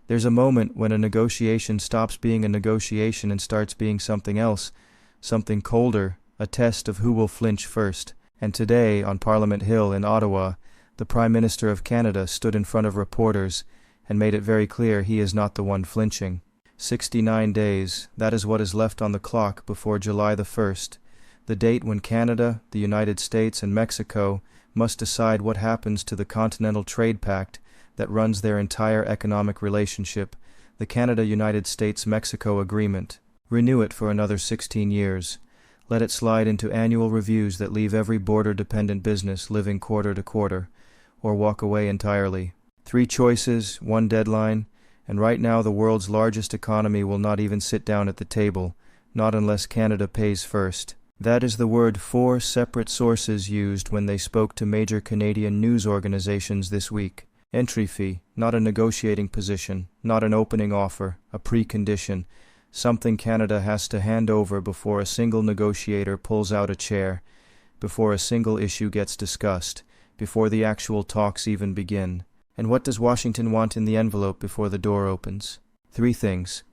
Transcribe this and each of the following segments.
There's a moment when a negotiation stops being a negotiation and starts being something else, something colder, a test of who will flinch first. And today, on Parliament Hill in Ottawa, the Prime Minister of Canada stood in front of reporters and made it very clear he is not the one flinching. 69 days, that is what is left on the clock before July the 1st, the date when Canada, the United States, and Mexico must decide what happens to the Continental Trade Pact that runs their entire economic relationship, the Canada-United States-Mexico Agreement. Renew it for another 16 years. Let it slide into annual reviews that leave every border-dependent business living quarter to quarter, or walk away entirely. 3 choices, 1 deadline, and right now the world's largest economy will not even sit down at the table, not unless Canada pays first. That is the word 4 separate sources used when they spoke to major Canadian news organizations this week. Entry fee, not a negotiating position, not an opening offer, a precondition, something Canada has to hand over before a single negotiator pulls out a chair, before a single issue gets discussed, before the actual talks even begin. And what does Washington want in the envelope before the door opens? 3 things.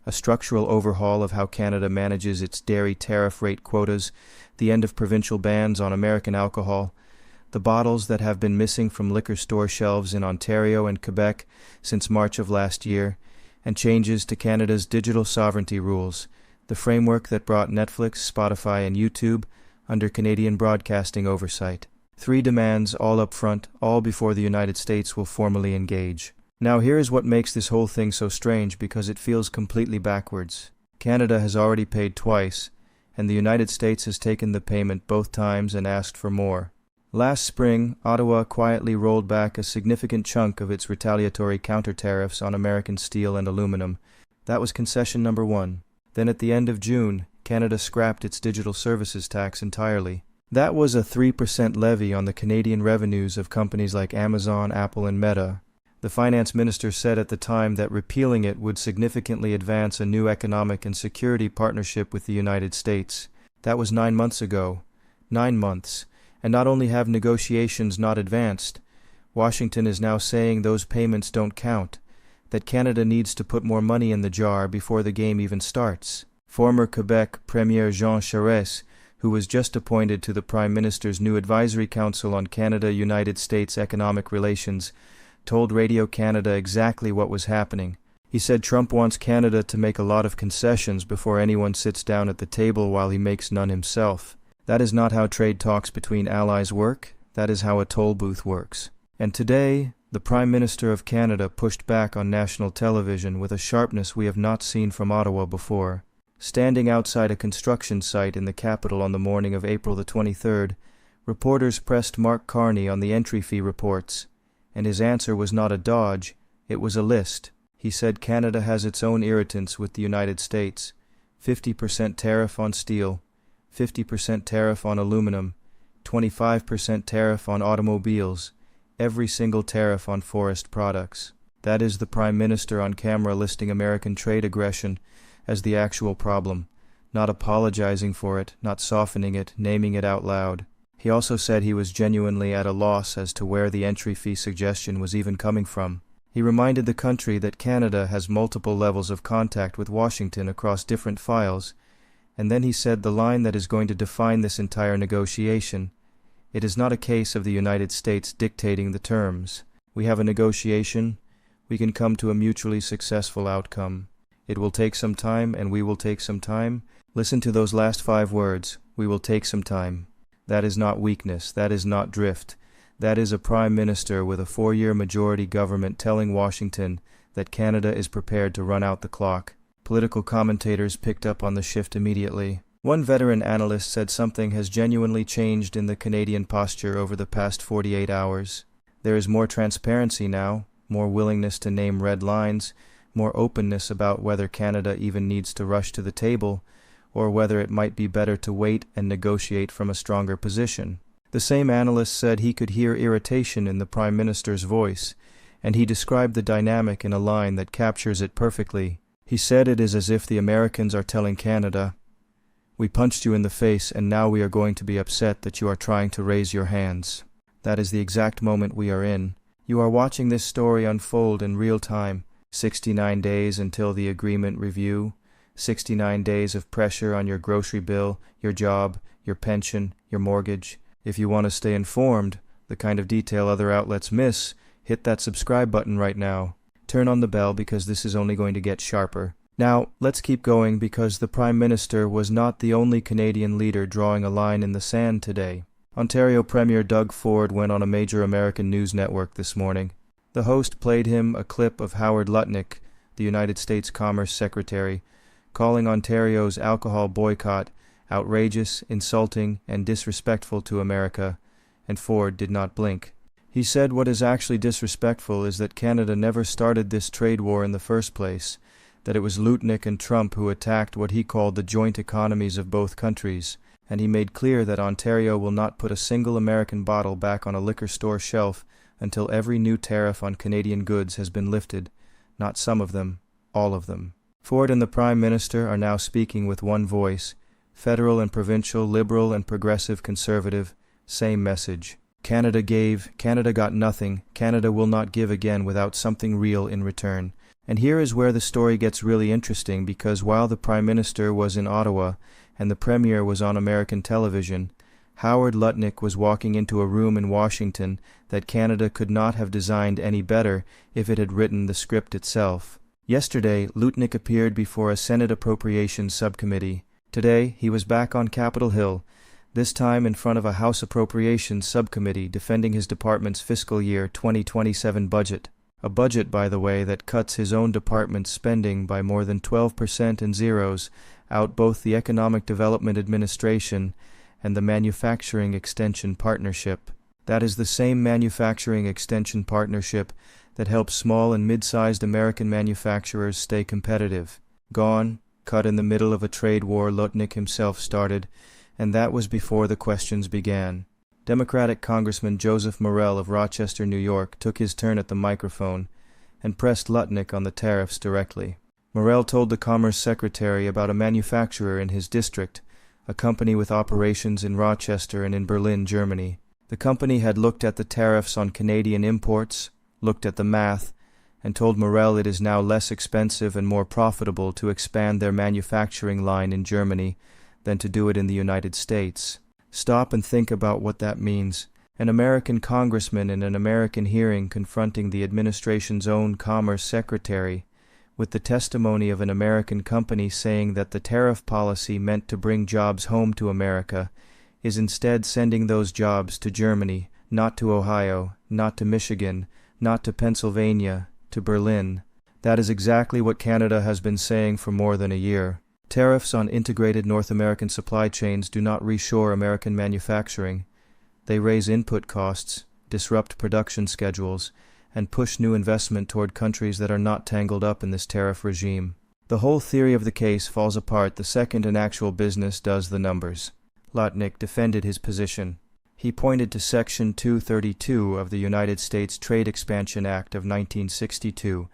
A structural overhaul of how Canada manages its dairy tariff rate quotas, the end of provincial bans on American alcohol, the bottles that have been missing from liquor store shelves in Ontario and Quebec since March of last year, and changes to Canada's digital sovereignty rules, the framework that brought Netflix, Spotify, and YouTube under Canadian broadcasting oversight. 3 demands, all up front, all before the United States will formally engage. Now here is what makes this whole thing so strange, because it feels completely backwards. Canada has already paid twice, and the United States has taken the payment both times and asked for more. Last spring, Ottawa quietly rolled back a significant chunk of its retaliatory counter-tariffs on American steel and aluminum. That was concession number 1. Then at the end of June, Canada scrapped its digital services tax entirely. That was a 3% levy on the Canadian revenues of companies like Amazon, Apple, and Meta. The finance minister said at the time that repealing it would significantly advance a new economic and security partnership with the United States. That was 9 months ago. 9 months. And not only have negotiations not advanced, Washington is now saying those payments don't count, that Canada needs to put more money in the jar before the game even starts. Former Quebec Premier Jean Charest, who was just appointed to the Prime Minister's new Advisory Council on Canada-United States Economic Relations, told Radio-Canada exactly what was happening. He said Trump wants Canada to make a lot of concessions before anyone sits down at the table while he makes none himself. That is not how trade talks between allies work. That is how a toll booth works. And today, the Prime Minister of Canada pushed back on national television with a sharpness we have not seen from Ottawa before. Standing outside a construction site in the capital on the morning of April the 23rd, reporters pressed Mark Carney on the entry fee reports, and his answer was not a dodge, it was a list. He said Canada has its own irritants with the United States. 50% tariff on steel, 50% tariff on aluminum, 25% tariff on automobiles, every single tariff on forest products. That is the Prime Minister on camera listing American trade aggression as the actual problem, not apologizing for it, not softening it, naming it out loud. He also said he was genuinely at a loss as to where the entry fee suggestion was even coming from. He reminded the country that Canada has multiple levels of contact with Washington across different files, and then he said the line that is going to define this entire negotiation: it is not a case of the United States dictating the terms. We have a negotiation. We can come to a mutually successful outcome. It will take some time, and we will take some time. Listen to those last 5 words. We will take some time. That is not weakness. That is not drift. That is a Prime Minister with a 4-year majority government telling Washington that Canada is prepared to run out the clock. Political commentators picked up on the shift immediately. One veteran analyst said something has genuinely changed in the Canadian posture over the past 48 hours. There is more transparency now, more willingness to name red lines, more openness about whether Canada even needs to rush to the table, or whether it might be better to wait and negotiate from a stronger position. The same analyst said he could hear irritation in the Prime Minister's voice, and he described the dynamic in a line that captures it perfectly. He said it is as if the Americans are telling Canada, "We punched you in the face, and now we are going to be upset that you are trying to raise your hands." That is the exact moment we are in. You are watching this story unfold in real time, 69 days until the agreement review, 69 days of pressure on your grocery bill, your job, your pension, your mortgage. If you want to stay informed, the kind of detail other outlets miss, hit that subscribe button right now. Turn on the bell because this is only going to get sharper. Now, let's keep going because the Prime Minister was not the only Canadian leader drawing a line in the sand today. Ontario Premier Doug Ford went on a major American news network this morning. The host played him a clip of Howard Lutnick, the United States Commerce Secretary, calling Ontario's alcohol boycott outrageous, insulting, and disrespectful to America, and Ford did not blink. He said what is actually disrespectful is that Canada never started this trade war in the first place, that it was Lutnick and Trump who attacked what he called the joint economies of both countries, and he made clear that Ontario will not put a single American bottle back on a liquor store shelf until every new tariff on Canadian goods has been lifted, not some of them, all of them. Ford and the Prime Minister are now speaking with one voice, federal and provincial, liberal and progressive conservative, same message. Canada gave, Canada got nothing, Canada will not give again without something real in return. And here is where the story gets really interesting because while the Prime Minister was in Ottawa and the Premier was on American television, Howard Lutnick was walking into a room in Washington that Canada could not have designed any better if it had written the script itself. Yesterday, Lutnick appeared before a Senate Appropriations Subcommittee. Today, he was back on Capitol Hill, this time in front of a House Appropriations Subcommittee defending his department's fiscal year 2027 budget. A budget, by the way, that cuts his own department's spending by more than 12% and zeros out both the Economic Development Administration and the Manufacturing Extension Partnership. That is the same Manufacturing Extension Partnership that helps small and mid-sized American manufacturers stay competitive. Gone, cut in the middle of a trade war Lutnick himself started, and that was before the questions began. Democratic Congressman Joseph Morell of Rochester, New York, took his turn at the microphone and pressed Lutnick on the tariffs directly. Morell told the Commerce Secretary about a manufacturer in his district, a company with operations in Rochester and in Berlin, Germany. The company had looked at the tariffs on Canadian imports, looked at the math, and told Morell it is now less expensive and more profitable to expand their manufacturing line in Germany than to do it in the United States. Stop and think about what that means. An American congressman in an American hearing confronting the administration's own Commerce Secretary, with the testimony of an American company saying that the tariff policy meant to bring jobs home to America, is instead sending those jobs to Germany, not to Ohio, not to Michigan, not to Pennsylvania, to Berlin. That is exactly what Canada has been saying for more than a year. Tariffs on integrated North American supply chains do not reshore American manufacturing. They raise input costs, disrupt production schedules, and push new investment toward countries that are not tangled up in this tariff regime. The whole theory of the case falls apart the second an actual business does the numbers. Lutnick defended his position. He pointed to Section 232 of the United States Trade Expansion Act of 1962,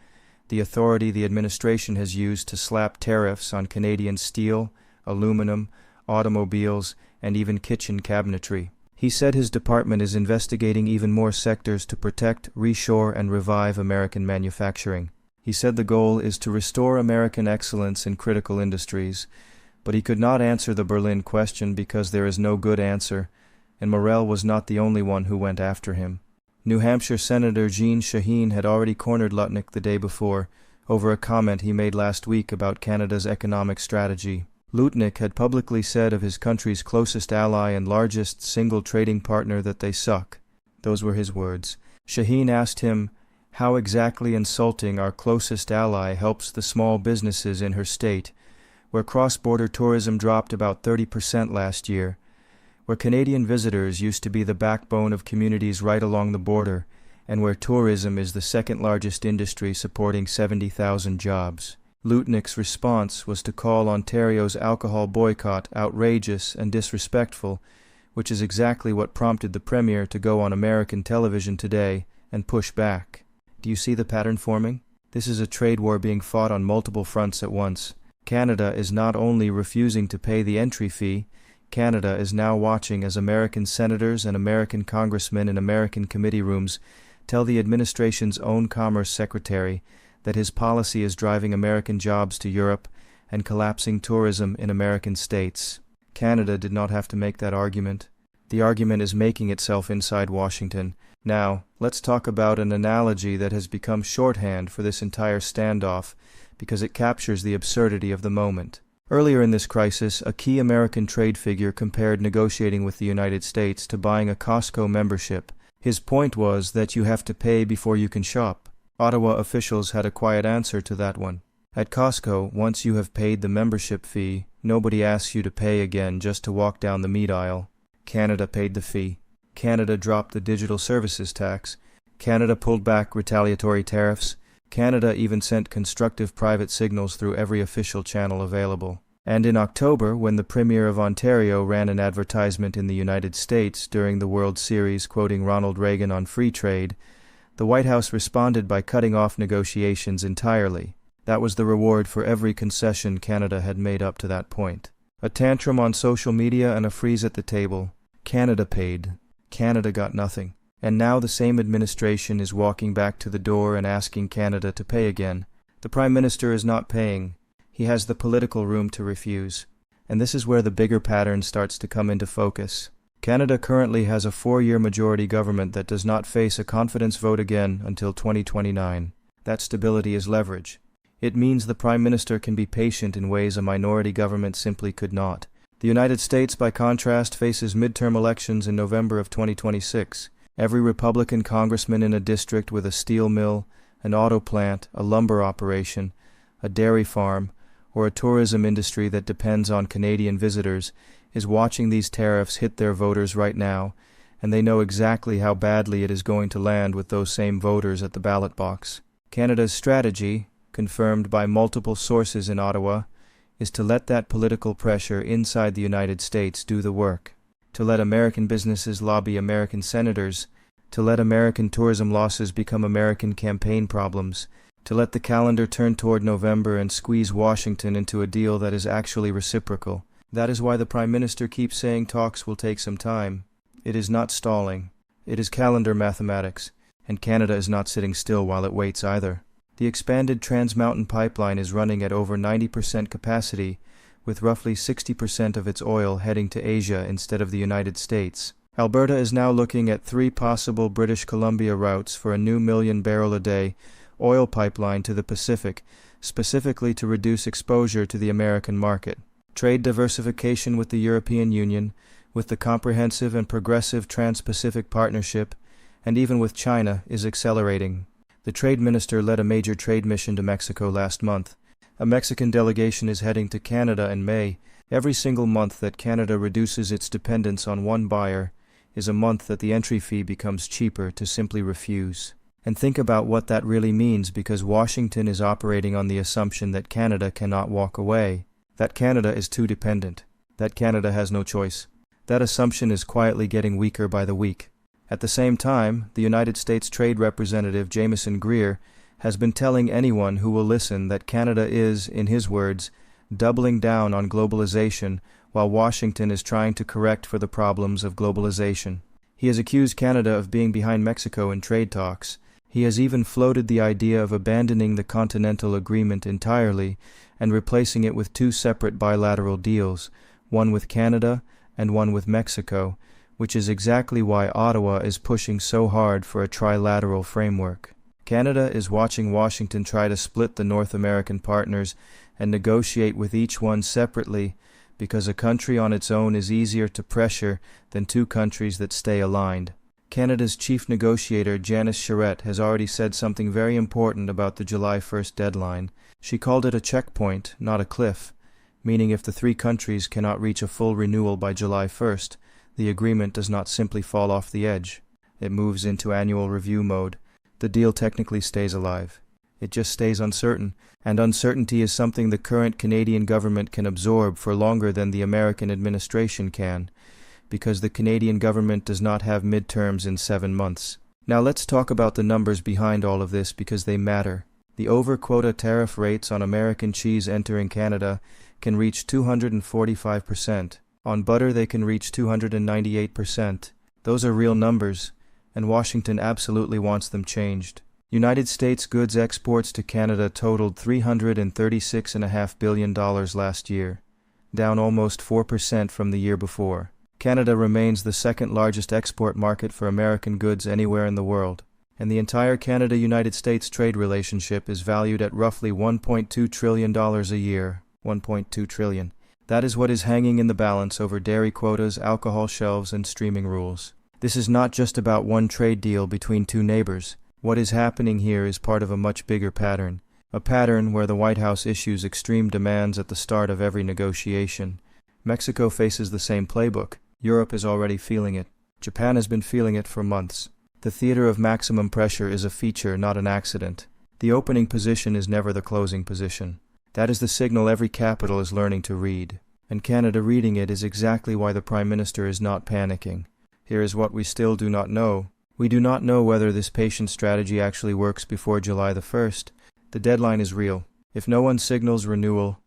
the authority the administration has used to slap tariffs on Canadian steel, aluminum, automobiles, and even kitchen cabinetry. He said his department is investigating even more sectors to protect, reshore, and revive American manufacturing. He said the goal is to restore American excellence in critical industries, but he could not answer the Berlin question because there is no good answer, and Morell was not the only one who went after him. New Hampshire Senator Jeanne Shaheen had already cornered Lutnick the day before over a comment he made last week about Canada's economic strategy. Lutnick had publicly said of his country's closest ally and largest single trading partner that they suck. Those were his words. Shaheen asked him how exactly insulting our closest ally helps the small businesses in her state, where cross-border tourism dropped about 30% last year, where Canadian visitors used to be the backbone of communities right along the border, and where tourism is the second-largest industry supporting 70,000 jobs. Lutnick's response was to call Ontario's alcohol boycott outrageous and disrespectful, which is exactly what prompted the Premier to go on American television today and push back. Do you see the pattern forming? This is a trade war being fought on multiple fronts at once. Canada is not only refusing to pay the entry fee, Canada is now watching as American senators and American congressmen in American committee rooms tell the administration's own Commerce Secretary that his policy is driving American jobs to Europe and collapsing tourism in American states. Canada did not have to make that argument. The argument is making itself inside Washington. Now, let's talk about an analogy that has become shorthand for this entire standoff because it captures the absurdity of the moment. Earlier in this crisis, a key American trade figure compared negotiating with the United States to buying a Costco membership. His point was that you have to pay before you can shop. Ottawa officials had a quiet answer to that one. At Costco, once you have paid the membership fee, nobody asks you to pay again just to walk down the meat aisle. Canada paid the fee. Canada dropped the digital services tax. Canada pulled back retaliatory tariffs. Canada even sent constructive private signals through every official channel available. And in October, when the Premier of Ontario ran an advertisement in the United States during the World Series quoting Ronald Reagan on free trade, the White House responded by cutting off negotiations entirely. That was the reward for every concession Canada had made up to that point. A tantrum on social media and a freeze at the table. Canada paid. Canada got nothing. And now the same administration is walking back to the door and asking Canada to pay again. The Prime Minister is not paying. He has the political room to refuse. And this is where the bigger pattern starts to come into focus. Canada currently has a 4-year majority government that does not face a confidence vote again until 2029. That stability is leverage. It means the Prime Minister can be patient in ways a minority government simply could not. The United States, by contrast, faces midterm elections in November of 2026. Every Republican congressman in a district with a steel mill, an auto plant, a lumber operation, a dairy farm, or a tourism industry that depends on Canadian visitors is watching these tariffs hit their voters right now, and they know exactly how badly it is going to land with those same voters at the ballot box. Canada's strategy, confirmed by multiple sources in Ottawa, is to let that political pressure inside the United States do the work, to let American businesses lobby American senators, to let American tourism losses become American campaign problems, to let the calendar turn toward November and squeeze Washington into a deal that is actually reciprocal. That is why the Prime Minister keeps saying talks will take some time. It is not stalling. It is calendar mathematics, and Canada is not sitting still while it waits either. The expanded Trans Mountain pipeline is running at over 90% capacity, with roughly 60% of its oil heading to Asia instead of the United States. Alberta is now looking at 3 possible British Columbia routes for a new 1 million barrel a day oil pipeline to the Pacific, specifically to reduce exposure to the American market. Trade diversification with the European Union, with the comprehensive and progressive Trans-Pacific Partnership, and even with China, is accelerating. The trade minister led a major trade mission to Mexico last month. A Mexican delegation is heading to Canada in May. Every single month that Canada reduces its dependence on one buyer is a month that the entry fee becomes cheaper to simply refuse. And think about what that really means, because Washington is operating on the assumption that Canada cannot walk away, that Canada is too dependent, that Canada has no choice. That assumption is quietly getting weaker by the week. At the same time, the United States Trade Representative Jameson Greer has been telling anyone who will listen that Canada is, in his words, doubling down on globalization while Washington is trying to correct for the problems of globalization. He has accused Canada of being behind Mexico in trade talks. He has even floated the idea of abandoning the Continental Agreement entirely and replacing it with 2 separate bilateral deals, one with Canada and one with Mexico, which is exactly why Ottawa is pushing so hard for a trilateral framework. Canada is watching Washington try to split the North American partners and negotiate with each one separately, because a country on its own is easier to pressure than 2 countries that stay aligned. Canada's chief negotiator Janice Charette has already said something very important about the July 1st deadline. She called it a checkpoint, not a cliff, meaning if the 3 countries cannot reach a full renewal by July 1st, the agreement does not simply fall off the edge. It moves into annual review mode. The deal technically stays alive. It just stays uncertain, and uncertainty is something the current Canadian government can absorb for longer than the American administration can, because the Canadian government does not have midterms in 7 months. Now let's talk about the numbers behind all of this, because they matter. The over-quota tariff rates on American cheese entering Canada can reach 245%. On butter they can reach 298%. Those are real numbers, and Washington absolutely wants them changed. United States goods exports to Canada totaled $336.5 billion last year, down almost 4% from the year before. Canada remains the second largest export market for American goods anywhere in the world, and the entire Canada-United States trade relationship is valued at roughly $1.2 trillion a year. $1.2 trillion. That is what is hanging in the balance over dairy quotas, alcohol shelves, and streaming rules. This is not just about one trade deal between two neighbors. What is happening here is part of a much bigger pattern. A pattern where the White House issues extreme demands at the start of every negotiation. Mexico faces the same playbook. Europe is already feeling it. Japan has been feeling it for months. The theater of maximum pressure is a feature, not an accident. The opening position is never the closing position. That is the signal every capital is learning to read. And Canada reading it is exactly why the Prime Minister is not panicking. Here is what we still do not know. We do not know whether this patient strategy actually works before July the 1st. The deadline is real. If no one signals renewal,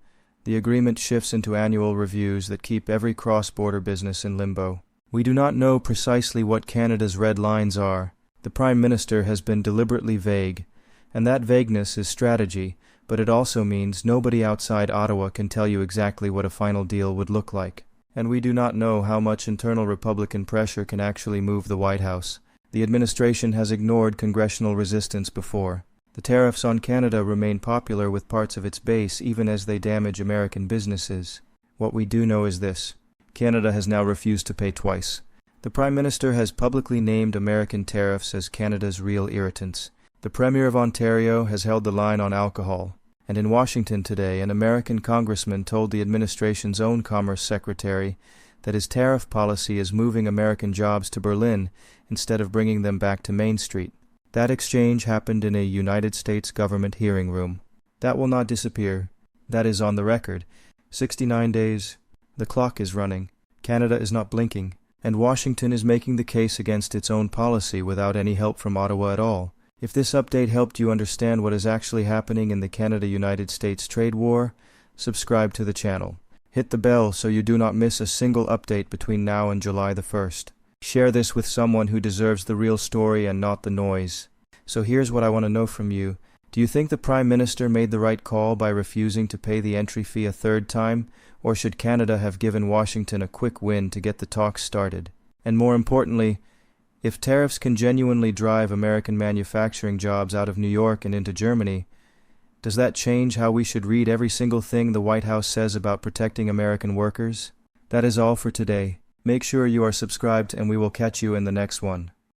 the agreement shifts into annual reviews that keep every cross-border business in limbo. We do not know precisely what Canada's red lines are. The Prime Minister has been deliberately vague, and that vagueness is strategy, but it also means nobody outside Ottawa can tell you exactly what a final deal would look like. And we do not know how much internal Republican pressure can actually move the White House. The administration has ignored congressional resistance before. The tariffs on Canada remain popular with parts of its base even as they damage American businesses. What we do know is this. Canada has now refused to pay twice. The Prime Minister has publicly named American tariffs as Canada's real irritants. The Premier of Ontario has held the line on alcohol. And in Washington today, an American congressman told the administration's own Commerce Secretary that his tariff policy is moving American jobs to Berlin instead of bringing them back to Main Street. That exchange happened in a United States government hearing room. That will not disappear. That is on the record. 69 days. The clock is running. Canada is not blinking. And Washington is making the case against its own policy without any help from Ottawa at all. If this update helped you understand what is actually happening in the Canada-United States trade war, subscribe to the channel. Hit the bell so you do not miss a single update between now and July the 1st. Share this with someone who deserves the real story and not the noise. So here's what I want to know from you. Do you think the Prime Minister made the right call by refusing to pay the entry fee a third time, or should Canada have given Washington a quick win to get the talks started? And more importantly, if tariffs can genuinely drive American manufacturing jobs out of New York and into Germany, does that change how we should read every single thing the White House says about protecting American workers? That is all for today. Make sure you are subscribed and we will catch you in the next one.